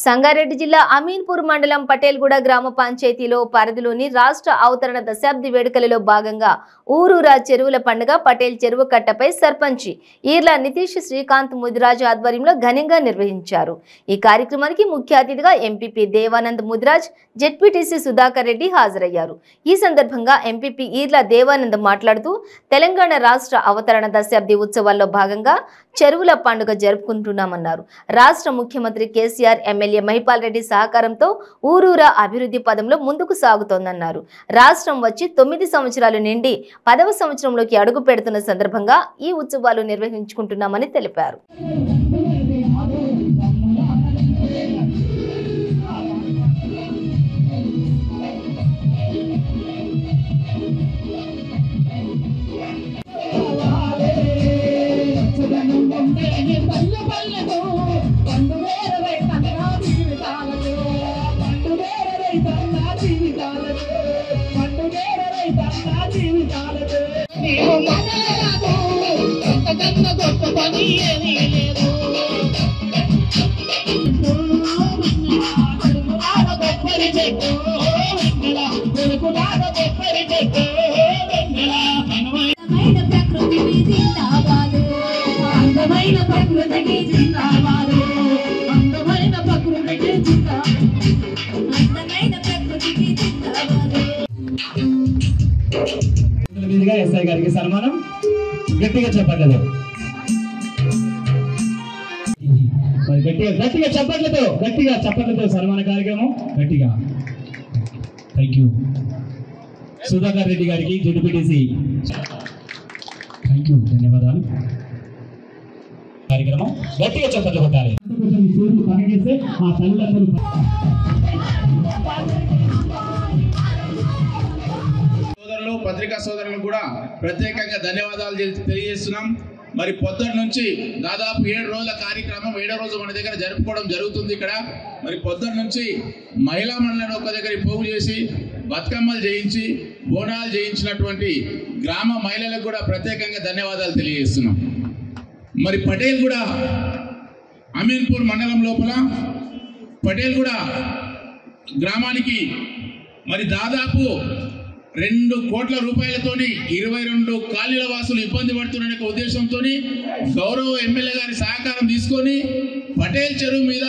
సంగారెడ్డి జిల్లా అమీన్పూర్ మండలం పటేల్గూడ గ్రామ పంచాయతీలో పరిధిలోని రాష్ట్ర అవతరణ దశాబ్ది వేడుకలలో భాగంగా ఊరూరా చెరువుల పండుగ పటేల్ చెరువు కట్టపై సర్పంచి ఈర్ల నితీష్ శ్రీకాంత్ ముదిరాజ్ ఆధ్వర్యంలో ఘనంగా నిర్వహించారు। ఈ కార్యక్రమానికి ముఖ్య అతిథిగా ఎంపీపీ దేవానంద్ ముదిరాజ్, జెడ్పీటీసీ సుధాకర్ రెడ్డి హాజరయ్యారు। ఈ సందర్భంగా ఎంపీపీ ఈర్ల దేవానంద్ మాట్లాడుతూ తెలంగాణ రాష్ట్ర అవతరణ దశాబ్ది ఉత్సవాల్లో భాగంగా చెరువుల పండుగ జరుపుకుంటున్నామన్నారు। రాష్ట్ర ముఖ్యమంత్రి కేసీఆర్ ఎమ్మెల్యే మహిపాల్ రెడ్డి సహకారంతో ఊరూరా అభివృద్ధి పదంలో ముందుకు సాగుతోందన్నారు। రాష్ట్రం వచ్చి 9 సంవత్సరాలు నిండి 10వ సంవత్సరంలోకి అడుగు పెడుతున్న సందర్భంగా ఈ ఉత్సవాలు నిర్వహించుకుంటున్నామని తెలిపారు। ఎస్ఐ గారికి సన్మానం గట్టిగా చెప్పట్లేదు, గట్టిగా చప్పట్లతో సన్మాన కార్యక్రమం గట్టిగా। థ్యాంక్ యూ సుధాకర్ రెడ్డి గారికి, జెడ్పీటీసీ థ్యాంక్ యూ, ధన్యవాదాలు। కార్యక్రమం గట్టిగా చప్పట్లు కొట్టాలి। ఆ తల్లిదండ్రులు పత్రికా సోదరులకు కూడా ప్రత్యేకంగా ధన్యవాదాలు తెలియజేస్తున్నాం। మరి పొద్దున్న నుంచి దాదాపు 7 రోజుల కార్యక్రమం 7వ రోజు మన దగ్గర జరుపుకోవడం జరుగుతుంది। ఇక్కడ మరి పొద్దున్న నుంచి మహిళా మండలిని ఒక దగ్గర పోగు చేసి బతుకమ్మలు చేయించి బోనాలు చేయించినటువంటి గ్రామ మహిళలకు కూడా ప్రత్యేకంగా ధన్యవాదాలు తెలియజేస్తున్నాం। మరి పటేల్గూడ అమీన్పూర్ మండలం లోపల పటేల్గూడ గ్రామానికి మరి దాదాపు 2 కోట్ల రూపాయలతోని 22 కాలనీల వాసులు ఇబ్బంది పడుతున్న ఉద్దేశంతో గౌరవ ఎమ్మెల్యే గారి సహకారం తీసుకొని పటేల్ చెరువు మీద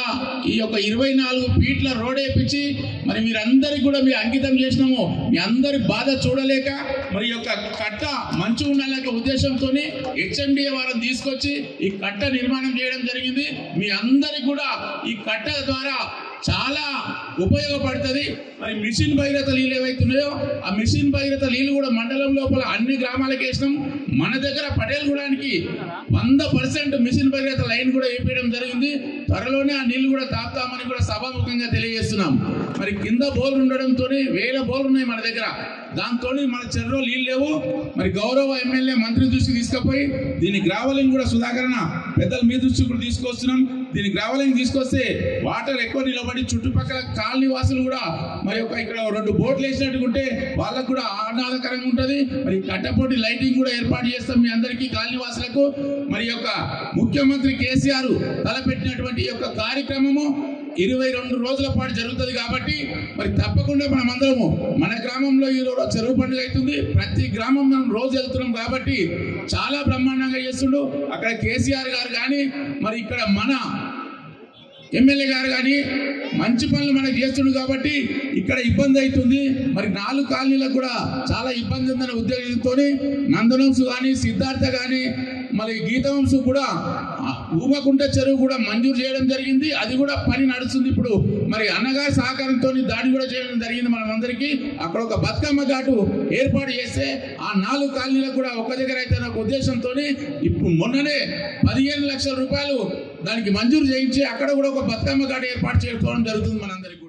ఈ యొక్క 24 ఫీట్ల రోడ్ వేయించి మరి మీరందరికీ కూడా మీ అంకితం చేసినాము। మీ అందరి బాధ చూడలేక మరి యొక్క కట్ట మంచిగా ఉండాలనే ఉద్దేశంతో హెచ్ఎండిఏ వారిని తీసుకొచ్చి ఈ కట్ట నిర్మాణం చేయడం జరిగింది। మీ అందరికి కూడా ఈ కట్ట ద్వారా చాలా ఉపయోగపడుతుంది। మరి మిషన్ భగీరథ నీళ్ళు ఏవైతున్నాయో ఆ మిషన్ భగీరథ నీళ్ళు కూడా మండలం లోపల అన్ని గ్రామాలకు వేసినాం। మన దగ్గర పటేల్గూడానికి 100% మిషన్ భగీరథ లైన్ కూడా వేయడం జరిగింది। త్వరలోనే ఆ నీళ్లు కూడా తాపుతామని కూడా సభాముఖంగా తెలియజేస్తున్నాం। మరి కింద బోర్లు ఉండడంతో 1000 బోర్లు ఉన్నాయి మన దగ్గర, దాంతో మన చెరువులో నీళ్ళు లేవు। మరి గౌరవ ఎమ్మెల్యే మంత్రి దృష్టికి తీసుకుపోయి దీని గ్రావలింగ్ కూడా సుధాకరణ పెద్దల మీ దృష్టికి కూడా తీసుకొస్తున్నాం। దీని గ్రావలింగ్ తీసుకొస్తే వాటర్ ఎక్కువ నిలబడి చుట్టుపక్కల కాలనీ వాసులు కూడా మరి ఇక్కడ 2 బోట్లు వేసినట్టుకుంటే వాళ్ళకు కూడా ఆహ్లాదకరంగా ఉంటుంది। మరి కట్టపోటి లైటింగ్ కూడా ఏర్పాటు చేస్తాం మీ అందరికీ కాలనీ వాసులకు। మరి యొక్క ముఖ్యమంత్రి కేసీఆర్ తలపెట్టినటువంటి ఈ యొక్క కార్యక్రమము 22 రోజుల పాటు జరుగుతుంది కాబట్టి మరి తప్పకుండా మనం అందరము మన గ్రామంలో ఈ రోజు చెరువు పండుగ అవుతుంది। ప్రతి గ్రామం మనం రోజు వెళ్తున్నాం కాబట్టి చాలా బ్రహ్మాండంగా చేస్తుండు। అక్కడ కేసీఆర్ గారు కానీ మరి ఇక్కడ మన ఎమ్మెల్యే గారు కానీ మంచి పనులు మనకు చేస్తుండు కాబట్టి ఇక్కడ ఇబ్బంది అవుతుంది। మరి 4 కాలనీలకు కూడా చాలా ఇబ్బంది ఉందనే ఉద్దేశంతో నందనంసు కానీ సిద్ధార్థ కానీ మరి గీతవంశు కూడా ఊబకుంట చెరువు కూడా మంజూరు చేయడం జరిగింది। అది కూడా పని నడుస్తుంది ఇప్పుడు। మరి అన్నగారి సహకారంతో దాడి కూడా చేయడం జరిగింది మనందరికీ। అక్కడ ఒక బతుకమ్మ ఘాటు ఏర్పాటు చేస్తే ఆ 4 కాలనీలకు కూడా ఒక దగ్గర అయితే ఒక ఉద్దేశంతో ఇప్పుడు మొన్ననే 15 లక్షల రూపాయలు దానికి మంజూరు చేయించి అక్కడ కూడా ఒక బతుకమ్మ ఘాటు ఏర్పాటు చేసుకోవడం జరుగుతుంది మనందరికీ।